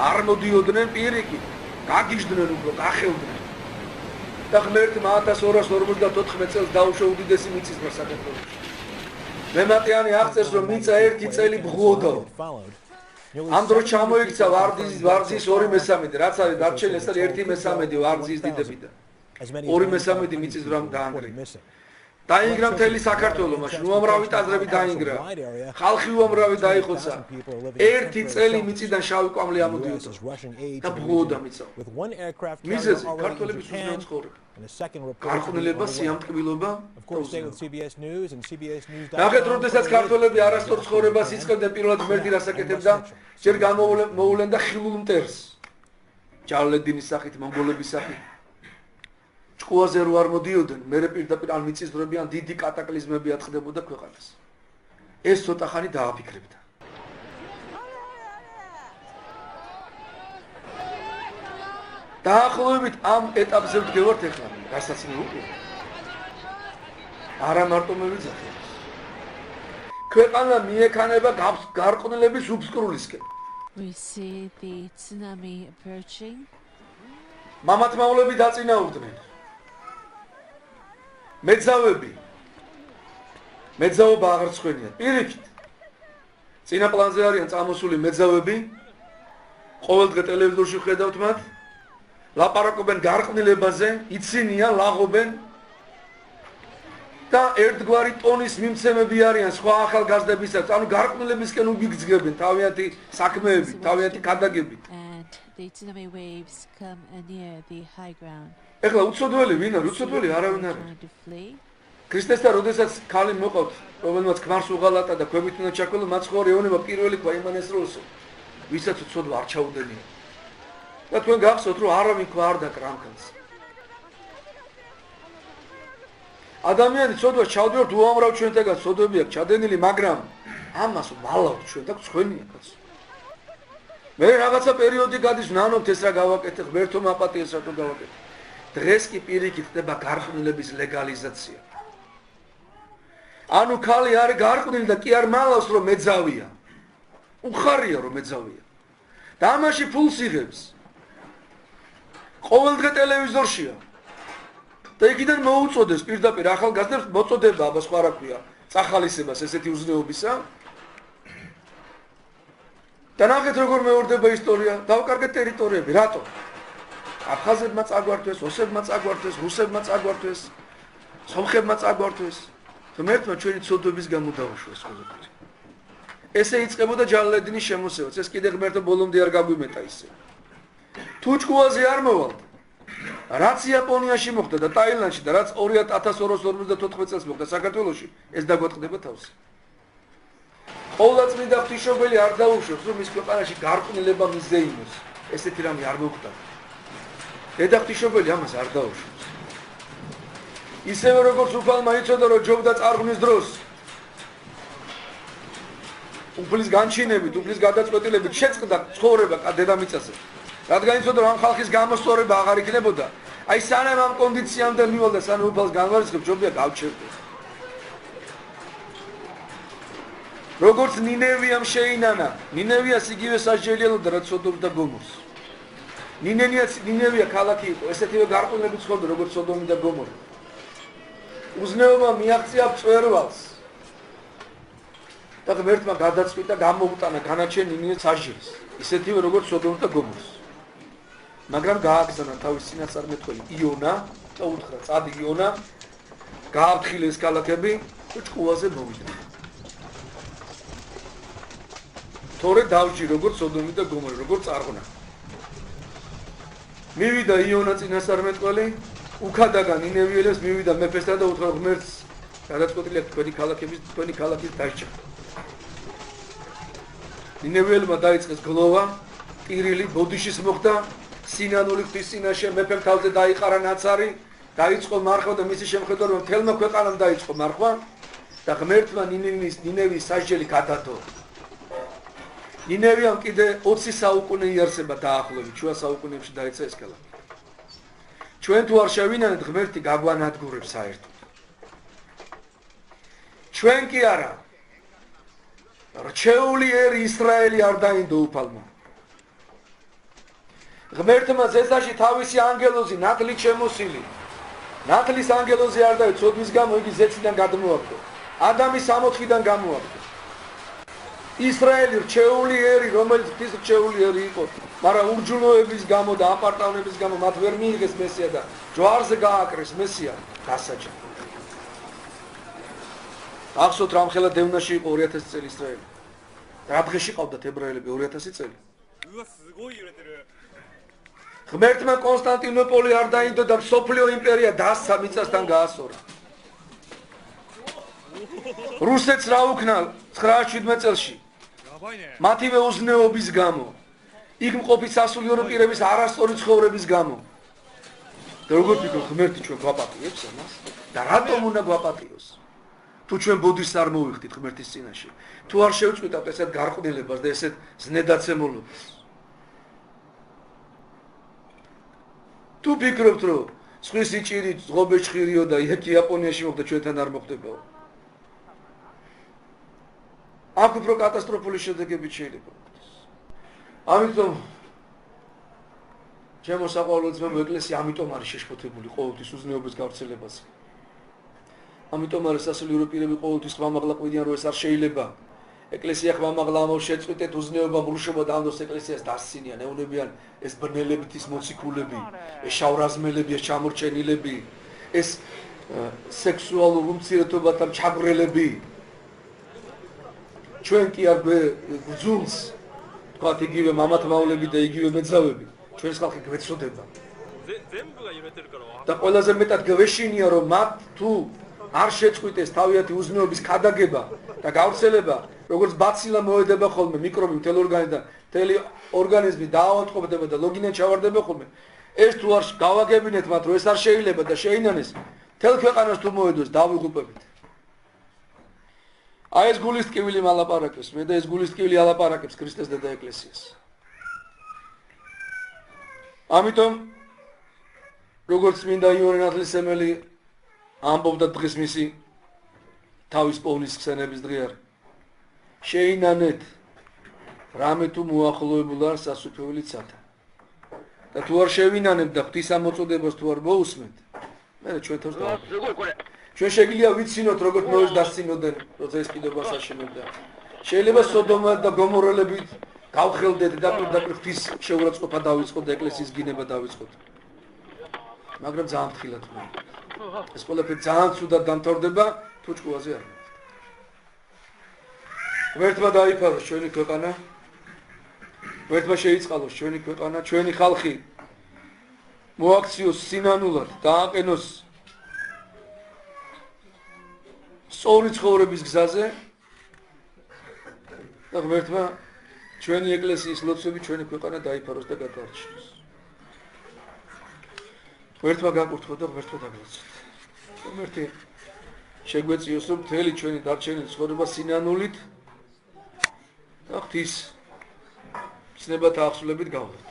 არ მოდიოდნენ პირიქით, გაგიჟდნენ უფრო, გახელდნენ. და ღმერთმა 1254 წელს დაუშვა უდიდესი მიწისძვრა საქართველოში. მემატიანი აღწერს, რომ მიწა 1 წელი ბღუოდა. ამ დროს ჩამოიქცა ვარძის 2/3, რაც არის დარჩენილი, ეს არის 1/3 ვარძის დიდებიდან. 2/3 მიწისძვრამ დაანგრია. დაინგრა მთელი საქართველო, მაშინ უამრავი ტაძრები დაინგრა. ხალხი უამრავი დაიხოცა. 1 წელი მიწიდან შავი კვამლი ამოდიოდა და ბღუოდა მიწა. მიზეზი ქართველების უზრუნო ცხოვრება. გარყვნილება, სიამტკბილობა. ნახეთ, როდესაც ქართველები არასწორ ცხოვრებას იწყებდნენ, პირველად ღმერთი რასაკეთებდა? ჯერ გამოუვლენდა ხილულ მტერს. ჯალალედინის სახით, მონღოლების სახით. ჭკუაზე რო არ მოდიოდნენ, მერე პირდაპირ ან მიწისძვრები, ან დიდი კატაკლიზმები ატყდებოდა ქვეყანას. ეს ცოტა ხანი დააფიქრებდა. დაახლოებით ამ ეტაპზე ვდგევართ ახლა, რასაც მივუყვი. არა მარტო მე ვიძახე. ქვეყანა მიექანება გარყვნილების უფსკრულისკენ. We see the tsunami approaching. მამათმავლები დაწინაურდნენ. მეძავობა აღარ ცხენია. პირიქით. წინა პლანზე არიან წამოსული მეძავები. ყოველდღე ტელევიზორში ხედავთ მათ. ლაპარაკობენ გარყვნილებაზე, იცინიან, ლაღობენ. და ერთგვარი ტონის მიმცემები არიან სხვა ახალგაზრდებისაც. ანუ გარყვნილებისკენ უბიგძგებენ თავიანთი საქმეებით, თავიანთი ქადაგებით. The tsunami waves come near the high ground. ეხლა უცოდველი ვინ არის? უცოდველი არავინ არ არის. ქრისტესთან როდესაც ქალი მოყავთ, რომელმაც ქმარს უღალატა და ქვებით უნდა ჩაქოლო, მათ სხვა ეონება პირველი ქვა იმანეს როლსო. ვისაც უცოდვა არ ჩაუდენია. და თქვენ გახსოვთ, რომ არავინ ქვა არ დაკრა ამ ქალს. ადამიანი ცოდვა ჩავდივართ უამრავ ჩვენთაგან ცოდვები აქვს ჩადენილი, მაგრამ ამას ვალავთ ჩვენ და ცხენია კაცო. მე რაღაცა პერიოდი გადის ვნანობთ ეს რა გავაკეთე, ღმერთო მაპატიეს რატო გავაკეთე. დღეს კი პირიქით ხდება გარყვნილების ლეგალიზაცია. ანუ ქალი არის გარყვნილი და კი არ მალავს რომ მეძავია. უხარია რომ მეძავია. და ამაში ფულს იღებს. ყოველდღე ტელევიზორშია. და იქიდან მოუწოდეს პირდაპირ ახალგაზრდებს მოწოდება, აბა სხვა რა ქვია, წახალისებას ესეთი უზნეობისა. და ნახეთ როგორ მეორდება ისტორია, დავკარგეთ ტერიტორიები, რატო? აფხაზებმა წაგვართვეს, ოსებმა წაგვართვეს, რუსებმა წაგვართვეს, სომხებმა წაგვართვეს. ღმერთმა ჩვენი ცოდვების გამო დაუშვეს ყველაფერი. ესე იწყებოდა ჯალალედინის შემოსევაც, ეს კიდე ღმერთო ბოლომდე არ გაგვიმეტა ისე. თუ ჭკუაზე არ მოვალთ, რაც იაპონიაში მოხდა და ტაილანდში და რაც 1254 წელს მოხდა საქართველოში, ეს დაგვატყდება თავს. ყოვლადწმიდა ღვთისმშობელი არ დაუშვებს, რომ მის ქვეყანაში გარყვნილება მიზეიმოს. ესეთი რამე არ მოხდა. დედა ღვთისმშობელი ამას არ დაუშვებს. ისევე როგორც უფალმა იცოდა, რომ ჯობდა წარღვნის დროს უფლის განჩინებით, უფლის გადაწყვეტილებით შეწყდა ცხოვრება დედამიწაზე. რადგან იცოდა, რომ ამ ხალხის გამოსწორება აღარ იქნებოდა, აი სანამ ამ კონდიციამდე მივალ და სანამ უფალს განვარცხებ, ჯობია გავჩერდეს. როგორც ნინევიამ შეინანა, ნინევიას იგივე სასჯელიანობდა, რაც სოდომს და გომორს. ნინევია ქალაქი იყო, ესეთივე გარყვნილები ცხოვრობდა, როგორც სოდომი და გომორი. უზნეობა მიაღწია მწვერვალს. და ღმერთმა გადაწყვიტა გამოუტანა განაჩენ ნინევიას სასჯელს, ისეთივე როგორც სოდომს და გომორს. მაგრამ გააგზავნა თავის წინასწარმეტყველი იონა და უთხრა, წადი იონა, გააფრთხილე ეს ქალაქები და ჭკუაზე მოვიდა. თორე დავჯი როგორც სოდომი და გომორი, როგორც წარღვნა. მივიდა იონა წინასწარმეტყველი, უქადაგა ნინევიელებს, მივიდა მეფესთან და უთხრა ღმერთს, გადაწყვეტილი აქვს თქვენი ქალაქის დასჯა. ნინევიელებმა დაიწყეს გლოვა, ტირილი, ბოდიშის მოხდა, სინანული ღვთის წინაშე მეფემ თავზე დაიყარა ნაცარი, დაიწყო მარხვა და მისი შემხედარება მთელმა ქვეყანამ დაიწყო მარხვა და ღმერთმა ნინევის სასჯელი გადადო. ნინევიამ კიდე 20 საუკუნე იარსება დაახლოებით, შუა საუკუნეებში დაეცა ეს ქალაქი. ჩვენ თუ არ შევინანეთ, ღმერთი გაგვანადგურებს საერთოდ. ჩვენ კი არა. რჩეული ერი ისრაელი არ დაინდო უფალმა. ღმერთმა ზესაში თავისი ანგელოზი ნათლით შემოსილი. ნათლის ანგელოზი არ დავით, ცოდვის გამო იგი ზეციდან გადმოაგდო. ადამის 60-დან გამოაგდო. ისრაელი რჩეული ერი, რომელიც ღვთის რჩეული ერი იყო, მაგრამ ურჯულოების გამო და აპარტავნების გამო მათ ვერ მიიღეს მესია და ჯვარზე გააკრეს მესია დასაჯა. ახსოვთ რამ ხელა დევნაში იყო 2000 წელი ისრაელი. რა დღეში ყავდათ ებრაელები 2000 წელი. ღმერთმა კონსტანტინოპოლი არ დაინდო და სოფლიო იმპერია დასცა მიწასთან გაასორა. რუსეთს რა უქნა 917 წელში. მათივე უზნეობის გამო. იქ მყოფი სასულიერო პირების არასწორი ცხოვრების გამო. და როგორ ფიქრობ ღმერთი ჩვენ გვაპატიებს ამას? და რატომ უნდა გვაპატიოს? თუ ჩვენ ბოდიშს არ მოვიხდით ღმერთის წინაშე, თუ არ შევწყვიტავთ ესეთ გარყვნილებას და ესეთ ზნედაცემულობას. თუ ფიქრობთ რომ სხვის იჭირით ზღობეში ხირიო და იქ იაპონიაში მოხდა ჩვენთან არ მოხდებაო. აქ უფრო კატასტროფული შედეგებიც შეიძლება მოხდეს. ამიტომ ჩემო საყვარელო ძმებო, ეკლესია ამიტომ არის შეშფოთებული ყოველთვის უზნეობის გავრცელებაზე. ამიტომ არის სასულიერო პირები ყოველთვის ხმამაღლა ყვიდიან, რომ ეს არ შეიძლება. ეკლესია ხმამაღლა ამბობს შეწყვიტეთ უზნეობა, მრუშობა და ამბობს ეკლესიას დასცინიან, ეუბნებიან ეს ბნელებით ის მოციქულები, ეს შავრაზმელები, ეს ჩამორჩენილები, ეს სექსუალურ უმცირეთობათა ჩაგვრელები. ჩვენ კი არ გვძულს, თქვათ იგივე მამათმავლები და იგივე მეძავები, ჩვენს ხალხი გვეცოდება. და ყველაზე მეტად გვეშინია, რომ მათ თუ არ შეწყვიტეს თავიანთი უზნეობის ქადაგება და გავრცელება, როგორც ბაცილა მოედება ხოლმე მიკრობი მთელ ორგანიზმს და მთელი ორგანიზმი დაავადდება და ლოგინად ჩავარდება ხოლმე. ეს თუ არ გავაგებინეთ მათ, რომ ეს არ შეიძლება და შეინანეს, მთელ ქვეყანას თუ მოედოს დავიღუპებით. აი ეს გულის ტკივილი მალაპარაკებს მე და ეს გულის ტკივილი ალაპარაკებს ქრისტეს და ეკლესიას. ამიტომ როგორც მინდა იონე ნათლისმცემელი ამბობდა დღეს მისი თავის პოვნის ხსენების დღე არის. შეინანეთ რამე თუ მოახლოებულ არ სასუფეველი ცათა. და თუ არ შევინანებ და ღვთის ამოწოდებას თუ არ მოусმენთ, მე ჩვენ თავს დავაყენებთ. ჩვენ შეგვიძლია ვიცინოთ როგორც ნოეს დასცინოდნენ, როცა ეს კიდობას აშენებდა. შეიძლება სოდომა და გომორელებით გავხელდეთ და პირდაპირ ღვთის შეურაცხყოფა დავიწყოთ და ეკლესიის გინება დავიწყოთ. მაგრამ ძალიან ფრთხილად ვარ. ეს ყველაფერი ძალიან ცუდად დამთავრდება თუ ჭკუაზე არ მოხდა. ღმერთმა დაიფაროს ჩვენი ქვეყანა, ღმერთმა შეიწყალოს ჩვენი ქვეყანა, ჩვენი ხალხი მოაქციოს სინანულად, დააყენოს სწორი ცხოვრების გზაზე და ღმერთმა ჩვენი ეკლესიის ლოცვები ჩვენი ქვეყანა დაიფაროს და გადაარჩინოს. ღმერთმა გაკურთხოთ და ღმერთმა დაგლოცოთ. ღმერთი შეგვეციოს რომ მთელი ჩვენი დარჩენილი ცხოვრება სინანულით და ღვთის ცნებათა აღსრულებით გავხდეთ.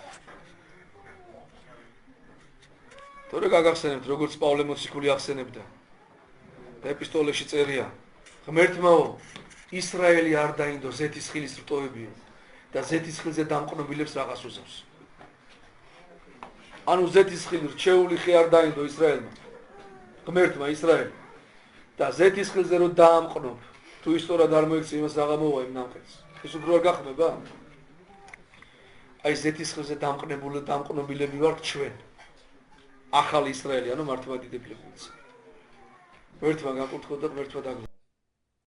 თორე გაგახსენებთ როგორც პავლე მოციქული ახსენებდა და ეპისტოლეში წერია ღმერთმაო ისრაელი არ დაინდო ზეთისხილის რტოებიო და ზეთისხილზე დამყნობილებს რაღაც უზავს. ანუ ზეთისხილი რჩეული ხე არ დაინდო ისრაელმა. ღმერთმა ისრაელი და ზეთისხილზე რო დაამყნობ, თუ ისტორად არ მოიქცე იმას რაღა მოვა იმ ნამყენს. ეს უფრო არ გახდება? აი ზეთისხილზე დამყნობილები ვართ ჩვენ. ახალი ისრაელი, ანუ მართლმადიდებლები. ღმერთმა გაკურთხოთ და ღმერთმა დაგლოცოთ.